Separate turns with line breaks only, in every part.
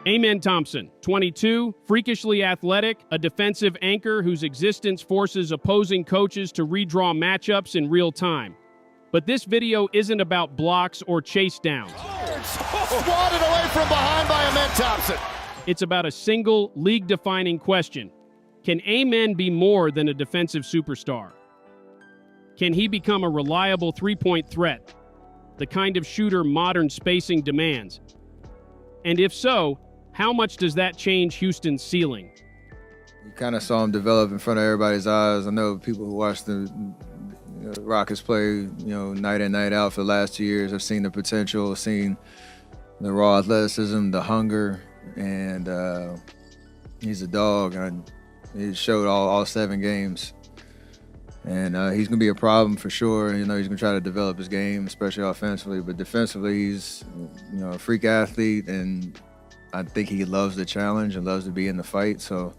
Amen Thompson, 22, freakishly athletic, a defensive anchor whose existence forces opposing coaches to redraw matchups in real time. But this video isn't about blocks or chase downs.
Swatted away from behind by Amen Thompson.
It's about a single league-defining question. Can Amen be more than a defensive superstar? Can he become a reliable three-point threat, the kind of shooter modern spacing demands? And if so, how much does that change Houston's ceiling?
You kind of saw him develop in front of everybody's eyes. I know people who watch the Rockets play, night in, night out for the last 2 years have seen the potential, seen the raw athleticism, the hunger, and he's a dog. He showed all 7 games. And he's going to be a problem for sure. He's going to try to develop his game, especially offensively. But defensively, he's a freak athlete, and I think he loves the challenge and loves to be in the fight. So,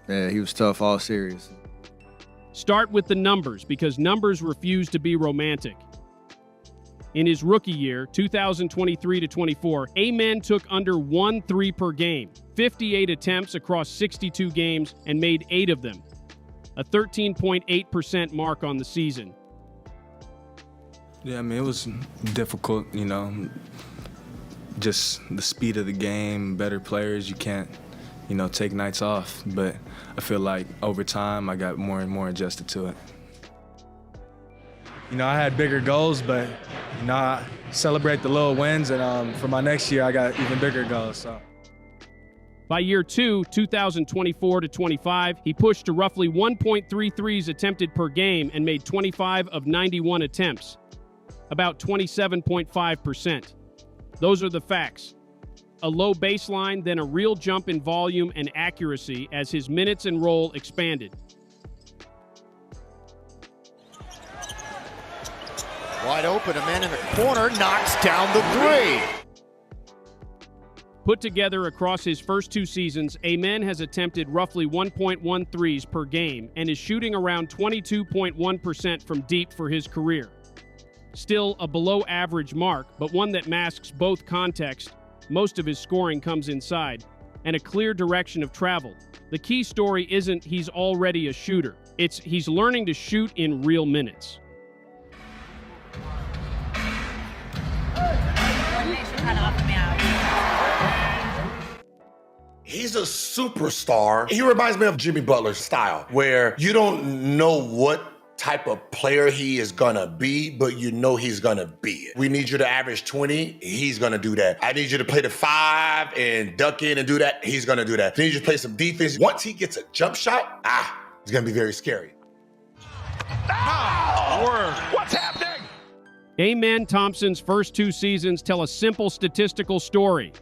he was tough all series.
Start with the numbers, because numbers refuse to be romantic. In his rookie year, 2023-24, Amen took under 1 3 per game, 58 attempts across 62 games, and made 8 of them, a 13.8% mark on the season.
Yeah, it was difficult, just the speed of the game, better players, you can't, take nights off. But I feel like over time, I got more and more adjusted to it. I had bigger goals, but, I celebrate the little wins, and for my next year, I got even bigger goals. So.
By year 2, 2024-25, he pushed to roughly 1.3 threes attempted per game and made 25 of 91 attempts, about 27.5%. Those are the facts. A low baseline, then a real jump in volume and accuracy as his minutes and role expanded.
Wide open, Amen in the corner, knocks down the 3.
Put together across his first 2 seasons, Amen has attempted roughly 1.1 threes per game and is shooting around 22.1% from deep for his career. Still a below-average mark, but one that masks both context. Most of his scoring comes inside, and a clear direction of travel. The key story isn't he's already a shooter. It's he's learning to shoot in real minutes.
He's a superstar. He reminds me of Jimmy Butler's style, where you don't know what type of player he is gonna be, but he's gonna be it. We need you to average 20, he's gonna do that. I need you to play the 5 and duck in and do that, he's gonna do that. I need you to play some defense. Once he gets a jump shot, it's gonna be very scary.
What's happening?
Amen Thompson's first 2 seasons tell a simple statistical story.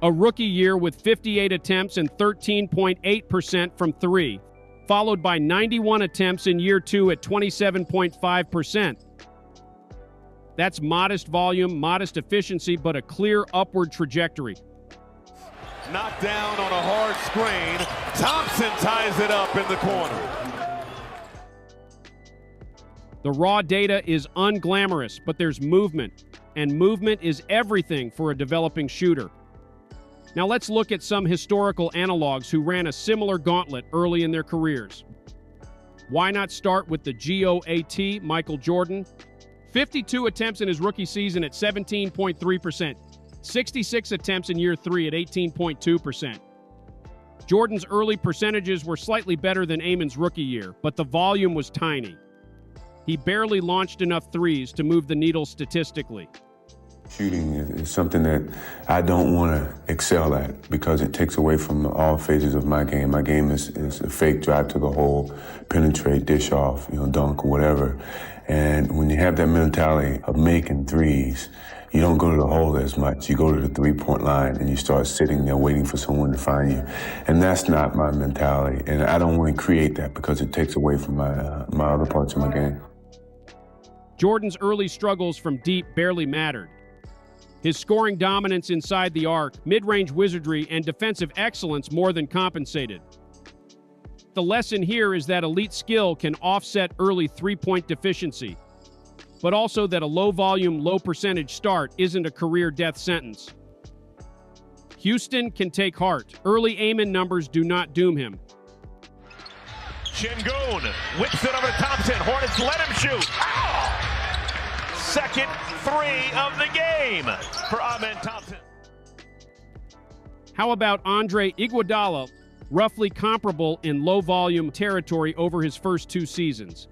A rookie year with 58 attempts and 13.8% from 3, followed by 91 attempts in year 2 at 27.5%. That's modest volume, modest efficiency, but a clear upward trajectory.
Knocked down on a hard screen. Thompson ties it up in the corner.
The raw data is unglamorous, but there's movement, and movement is everything for a developing shooter. Now let's look at some historical analogs who ran a similar gauntlet early in their careers. Why not start with the GOAT, Michael Jordan? 52 attempts in his rookie season at 17.3%, 66 attempts in year 3 at 18.2%. Jordan's early percentages were slightly better than Amen's rookie year, but the volume was tiny. He barely launched enough threes to move the needle statistically.
Shooting is something that I don't want to excel at because it takes away from all phases of my game. My game is a fake drive to the hole, penetrate, dish off, dunk, whatever. And when you have that mentality of making threes, you don't go to the hole as much. You go to the three-point line and you start sitting there waiting for someone to find you. And that's not my mentality. And I don't want to create that because it takes away from my other parts of my game.
Jordan's early struggles from deep barely mattered. His scoring dominance inside the arc, mid-range wizardry, and defensive excellence more than compensated. the lesson here is that elite skill can offset early three-point deficiency, but also that a low-volume, low-percentage start isn't a career death sentence. Houston can take heart. Early Amen numbers do not doom him.
Şengün whips it over to Thompson. Hornets let him shoot. Oh! Second three of the game for Amen Thompson.
How about Andre Iguodala, roughly comparable in low-volume territory over his first 2 seasons?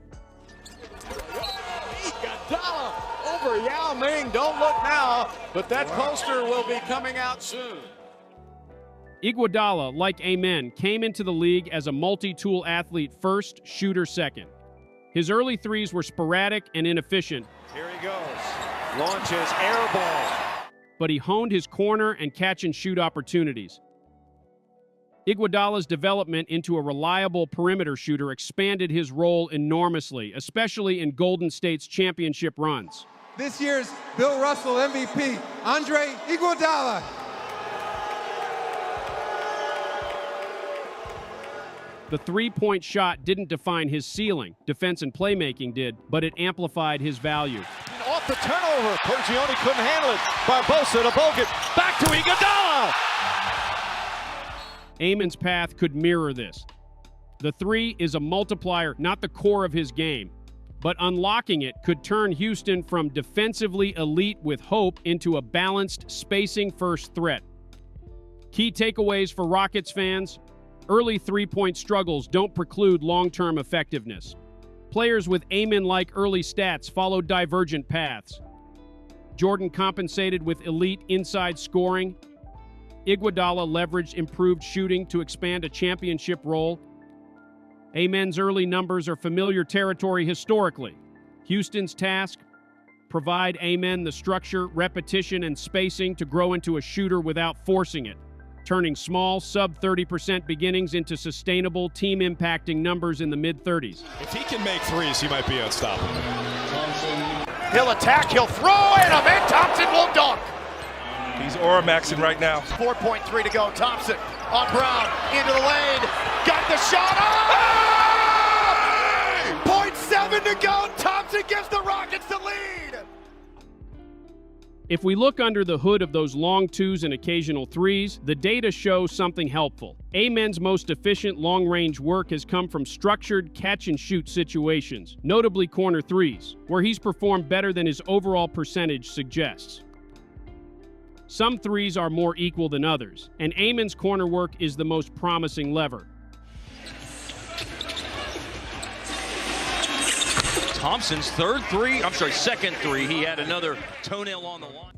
Iguodala over Yao Ming. Don't look now, but that poster will be coming out soon.
Iguodala, like Amen, came into the league as a multi-tool athlete first, shooter second. His early threes were sporadic and inefficient.
Here he goes. Launches, air ball.
But he honed his corner and catch-and-shoot opportunities. Iguodala's development into a reliable perimeter shooter expanded his role enormously, especially in Golden State's championship runs.
This year's Bill Russell MVP, Andre Iguodala.
The three-point shot didn't define his ceiling. Defense and playmaking did, but it amplified his value.
Off the turnover. Pergioni couldn't handle it. Barbosa to Bogut. Back to Iguodala.
Amen's path could mirror this. The three is a multiplier, not the core of his game. But unlocking it could turn Houston from defensively elite with hope into a balanced, spacing-first threat. Key takeaways for Rockets fans: early three-point struggles don't preclude long-term effectiveness. Players with Amen-like early stats followed divergent paths. Jordan compensated with elite inside scoring. Iguodala leveraged improved shooting to expand a championship role. Amen's early numbers are familiar territory historically. Houston's task: provide Amen the structure, repetition, and spacing to grow into a shooter without forcing it, turning small, sub-30% beginnings into sustainable, team-impacting numbers in the mid-30s.
If he can make threes, he might be unstoppable.
He'll attack, he'll throw, and Amen Thompson will dunk.
He's aura-maxing right now.
4.3 to go. Thompson on Brown, into the lane, got the shot. Oh! 0.7 to go. Thompson gives the Rockets the lead.
If we look under the hood of those long twos and occasional threes, the data shows something helpful. Amen's most efficient long-range work has come from structured catch-and-shoot situations, notably corner threes, where he's performed better than his overall percentage suggests. Some threes are more equal than others, and Amen's corner work is the most promising lever.
Thompson's second three. He had another toenail on the line.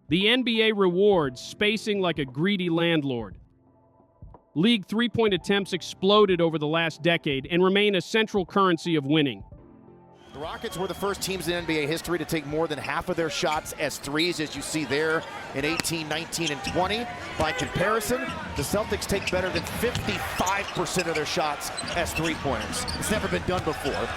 The NBA rewards spacing like a greedy landlord. League three-point attempts exploded over the last decade and remain a central currency of winning.
The Rockets were the first teams in NBA history to take more than half of their shots as threes, as you see there in 18, 19, and 20. By comparison, the Celtics take better than 55% of their shots as three-pointers. It's never been done before,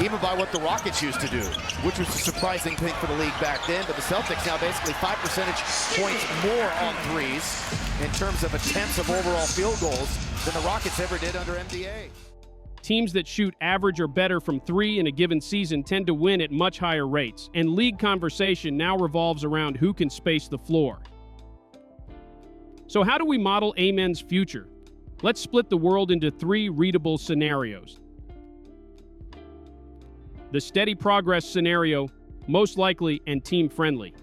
even by what the Rockets used to do, which was a surprising thing for the league back then. But the Celtics now basically 5 percentage points more on threes in terms of attempts of overall field goals than the Rockets ever did under MDA.
Teams that shoot average or better from three in a given season tend to win at much higher rates, and league conversation now revolves around who can space the floor. So how do we model Amen's future? Let's split the world into 3 readable scenarios. The steady progress scenario, most likely and team-friendly.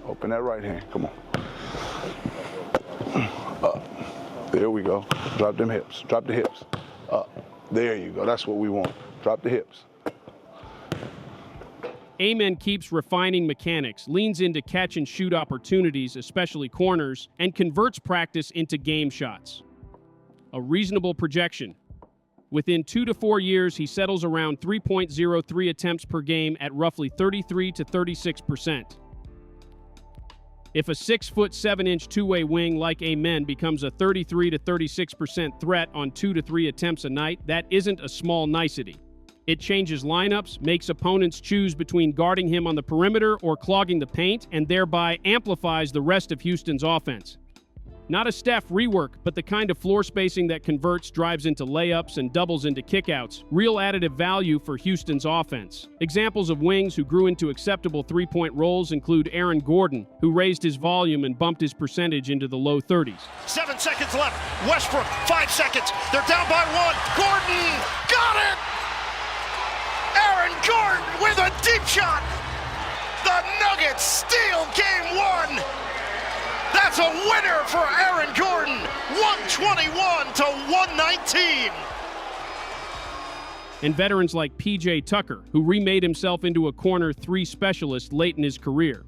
Open that right hand. Come on. Up. There we go. Drop them hips. Drop the hips. Up. There you go. That's what we want. Drop the hips.
Amen keeps refining mechanics, leans into catch-and-shoot opportunities, especially corners, and converts practice into game shots. A reasonable projection. Within 2 to 4 years, he settles around 3.03 attempts per game at roughly 33 to 36%. If a 6'7" two-way wing like Amen becomes a 33 to 36% threat on 2 to 3 attempts a night, that isn't a small nicety. It changes lineups, makes opponents choose between guarding him on the perimeter or clogging the paint, and thereby amplifies the rest of Houston's offense. Not a Steph rework, but the kind of floor spacing that converts drives into layups and doubles into kickouts. Real additive value for Houston's offense. Examples of wings who grew into acceptable three-point roles include Aaron Gordon, who raised his volume and bumped his percentage into the low 30s.
7 seconds left. Westbrook, 5 seconds. They're down by 1. Gordon got it! Aaron Gordon with a deep shot. The Nuggets steal game 1. That's a winner for Aaron Gordon, 121 to 119.
And veterans like P.J. Tucker, who remade himself into a corner 3 specialist late in his career.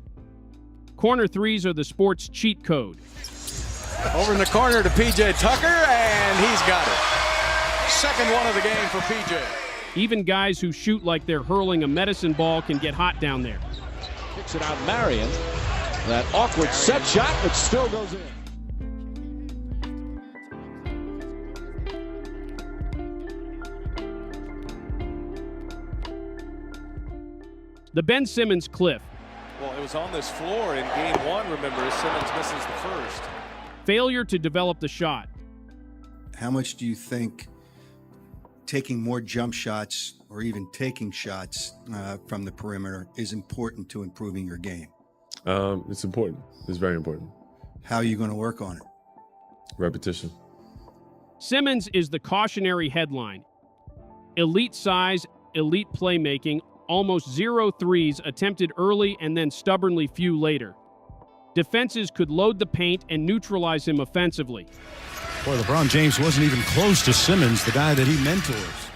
Corner 3s are the sport's cheat code.
Over in the corner to P.J. Tucker, and he's got it. Second one of the game for P.J.
Even guys who shoot like they're hurling a medicine ball can get hot down there.
Kicks it out Marion. That awkward set shot, but still goes in.
The Ben Simmons cliff.
Well, it was on this floor in game 1, remember, Simmons misses the first.
Failure to develop the shot.
How much do you think taking more jump shots or even taking shots from the perimeter is important to improving your game?
It's important. It's very important.
How are you going to work on it?
Repetition.
Simmons is the cautionary headline. Elite size, elite playmaking, almost 0 threes attempted early and then stubbornly few later. Defenses could load the paint and neutralize him offensively.
Boy, LeBron James wasn't even close to Simmons, the guy that he mentors.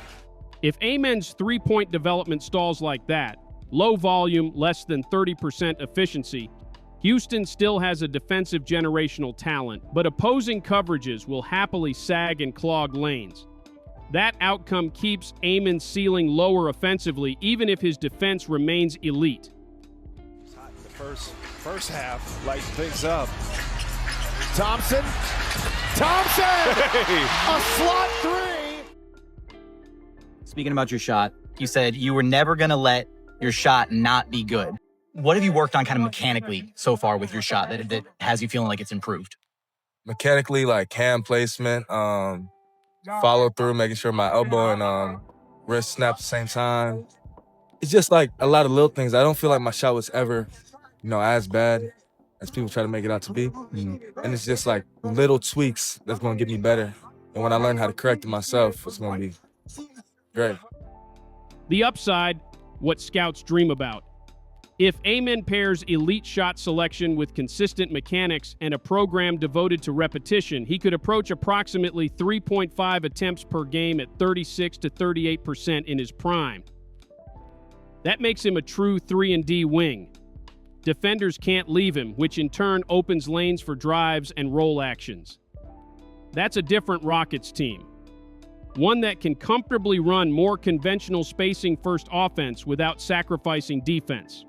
If Amen's three-point development stalls like that, low volume, less than 30% efficiency, Houston still has a defensive generational talent, but opposing coverages will happily sag and clog lanes. That outcome keeps Amen's ceiling lower offensively, even if his defense remains elite.
The first half, lighten things up.
Thompson, a slot 3.
Speaking about your shot, you said you were never going to let your shot not be good. What have you worked on kind of mechanically so far with your shot that has you feeling like it's improved?
Mechanically, like hand placement, follow through, making sure my elbow and wrist snap at the same time. It's just like a lot of little things. I don't feel like my shot was ever, as bad as people try to make it out to be. And it's just like little tweaks that's going to get me better. And when I learn how to correct it myself, it's going to be great.
The upside, what scouts dream about. If Amen pairs elite shot selection with consistent mechanics and a program devoted to repetition, he could approach approximately 3.5 attempts per game at 36 to 38% in his prime. That makes him a true 3-and-D wing. Defenders can't leave him, which in turn opens lanes for drives and roll actions. That's a different Rockets team. One that can comfortably run more conventional spacing-first offense without sacrificing defense.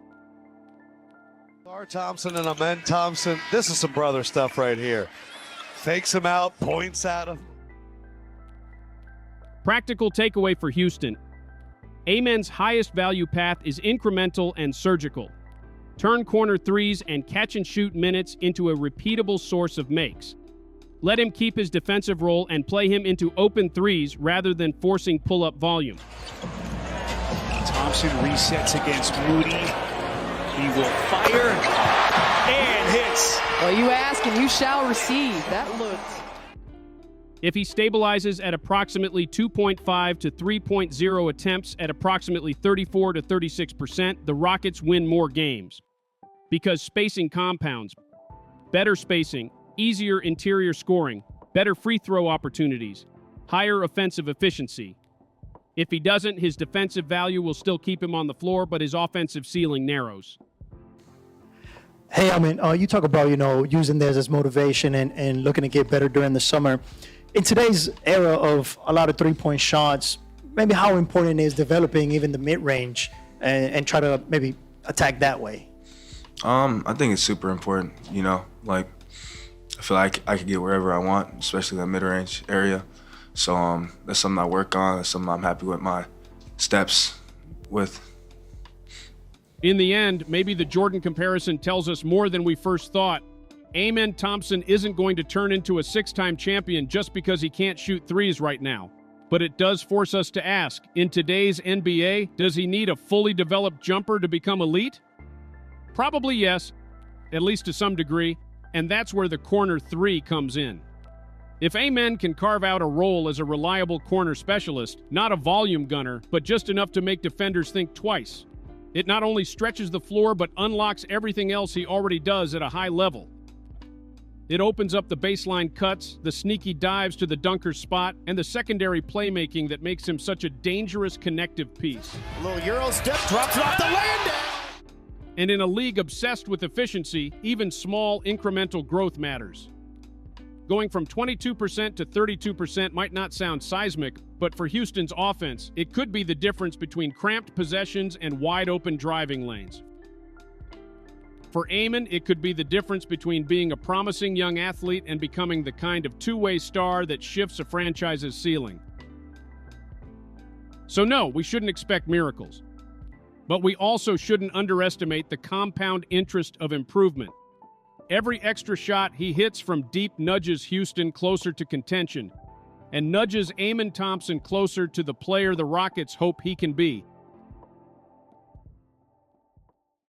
Thompson and Amen Thompson, this is some brother stuff right here. Fakes him out, points at him.
Practical takeaway for Houston. Amen's highest value path is incremental and surgical. Turn corner threes and catch-and-shoot minutes into a repeatable source of makes. Let him keep his defensive role and play him into open threes rather than forcing pull-up volume.
Thompson resets against Moody. He will fire and hits.
Well, you ask and you shall receive. That looked.
If he stabilizes at approximately 2.5 to 3.0 attempts at approximately 34 to 36%, the Rockets win more games. Because spacing compounds. Better spacing, easier interior scoring, better free throw opportunities, higher offensive efficiency. If he doesn't, his defensive value will still keep him on the floor, but his offensive ceiling narrows.
Hey, I mean, you talk about, using this as motivation and looking to get better during the summer. In today's era of a lot of three-point shots, maybe how important is developing even the mid-range and try to maybe attack that way?
I think it's super important, I feel like I could get wherever I want, especially that mid-range area. So that's something I work on. That's something I'm happy with my steps with.
In the end, maybe the Jordan comparison tells us more than we first thought. Amen Thompson isn't going to turn into a six-time champion just because he can't shoot threes right now. But it does force us to ask, in today's NBA, does he need a fully developed jumper to become elite? Probably yes, at least to some degree, and that's where the corner three comes in. If Amen can carve out a role as a reliable corner specialist, not a volume gunner, but just enough to make defenders think twice, it not only stretches the floor but unlocks everything else he already does at a high level. It opens up the baseline cuts, the sneaky dives to the dunker's spot, and the secondary playmaking that makes him such a dangerous connective piece.
A little Euro step, drops it off the land.
And in a league obsessed with efficiency, even small incremental growth matters. Going from 22% to 32% might not sound seismic, but for Houston's offense, it could be the difference between cramped possessions and wide-open driving lanes. For Amen, it could be the difference between being a promising young athlete and becoming the kind of two-way star that shifts a franchise's ceiling. So no, we shouldn't expect miracles. But we also shouldn't underestimate the compound interest of improvement. Every extra shot he hits from deep nudges Houston closer to contention and nudges Amen Thompson closer to the player the Rockets hope he can be.